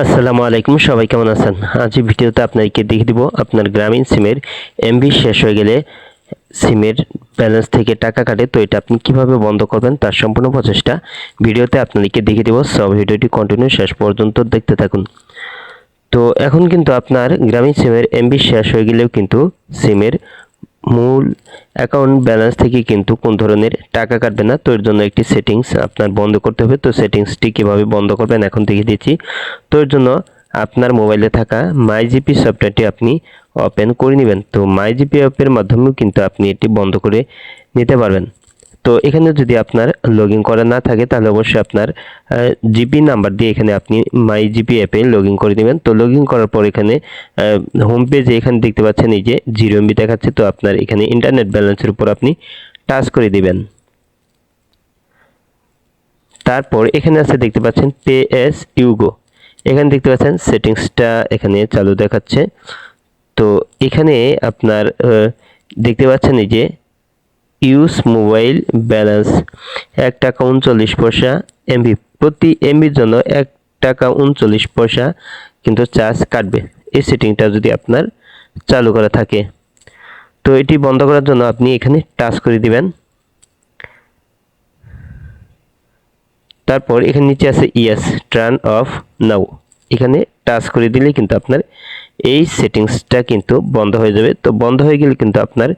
আসসালামু আলাইকুম, সবাই কেমন আছেন? আজ এই ভিডিওতে আপনাদেরকে দেখিয়ে দিব আপনার গ্রামীণ সিমের এমবি শেষ হয়ে গেলে সিমের ব্যালেন্স থেকে টাকা কাটে, তো এটা আপনি কিভাবে বন্ধ করবেন তার সম্পূর্ণ প্রচেষ্টা ভিডিওতে আপনাদেরকে দেখিয়ে দিব। সব ভিডিওটি কন্টিনিউ শেষ পর্যন্ত দেখতে থাকুন। তো এখন কিন্তু আপনার গ্রামীণ সিমের এমবি শেষ হয়ে গেলেও কিন্তু সিমের মূল অ্যাকাউন্ট ব্যালেন্স থেকে কিন্তু কোন ধরনের টাকা কাটবে না। তো এর জন্য একটি সেটিংস আপনার বন্ধ করতে হবে। তো সেটিংসটি কীভাবে বন্ধ করবেন এখন দেখিয়ে দিচ্ছি। তো এর জন্য আপনার মোবাইলে থাকা মাইজিপি সফটওয়্যারটি আপনি ওপেন করে নেবেন। তো মাইজিপি অ্যাপের মাধ্যমেও কিন্তু আপনি এটি বন্ধ করে নিতে পারবেন। তো এখানে যদি আপনার লগ ইন করা না থাকে তাহলে অবশ্যই আপনার জিপি নাম্বার দিয়ে এখানে আপনি মাই জিপি অ্যাপে লগ ইন করে নেবেন। তো লগ ইন করার পর এখানে হোম পেজে এখানে দেখতে পাচ্ছেন এই যে 0 MB দেখাচ্ছে। তো আপনার এখানে ইন্টারনেট ব্যালেন্সের উপর আপনি টাচ করে দিবেন। তারপর এখানে আছে দেখতে পাচ্ছেন পে এস ইউগো, এখানে দেখতে পাচ্ছেন সেটিংসটা এখানে চালু দেখাচ্ছে। তো এখানে আপনার দেখতে পাচ্ছেন এই যে ইউজ মোবাইল ব্যালেন্স 1 টাকা 39 পয়সা এমবি, প্রতি এমবির জন্য 1 টাকা 39 পয়সা কিন্তু চার্জ কাটবে, এই সেটিংটা যদি আপনার চালু করা থাকে। তো এটি বন্ধ করার জন্য আপনি এখানে টাচ করে দিবেন। তারপর এখানে নিচে আছে ইয়েস টার্ন অফ নাও, এখানে টাচ করে দিলে কিন্তু আপনার এই সেটিংসটা কিন্তু বন্ধ হয়ে যাবে। তো বন্ধ হয়ে গেলে কিন্তু আপনার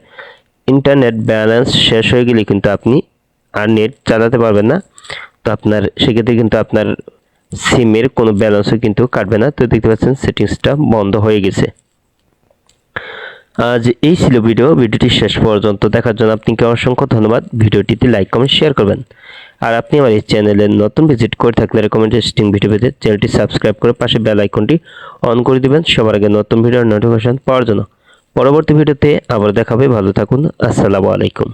ইন্টারনেট ব্যালেন্স শেষ হয়ে গেলে কিন্তু আপনি আর নেট চালাতে পারবেন না। তো আপনার সেক্ষেত্রে কিন্তু আপনার সিমের কোনো ব্যালেন্সও কিন্তু কাটবে না। তো দেখতে পাচ্ছেন সেটিংসটা বন্ধ হয়ে গেছে। আজ এই ছিল ভিডিওটি শেষ পর্যন্ত দেখার জন্য আপনাকে অসংখ্য ধন্যবাদ। ভিডিওটিতে লাইক কমেন্ট শেয়ার করবেন। আর আপনি আমার এই চ্যানেলে নতুন ভিজিট করে থাকলে রেকমেন্ডেশন ভিডিও পেতে চ্যানেলটি সাবস্ক্রাইব করে পাশে বেল আইকনটি অন করে দিবেন সবার আগে নতুন ভিডিওর নোটিফিকেশন পাওয়ার জন্য। পরবর্তী ভিডিওতে আবার দেখা হবে। ভালো থাকুন। আসসালামু আলাইকুম।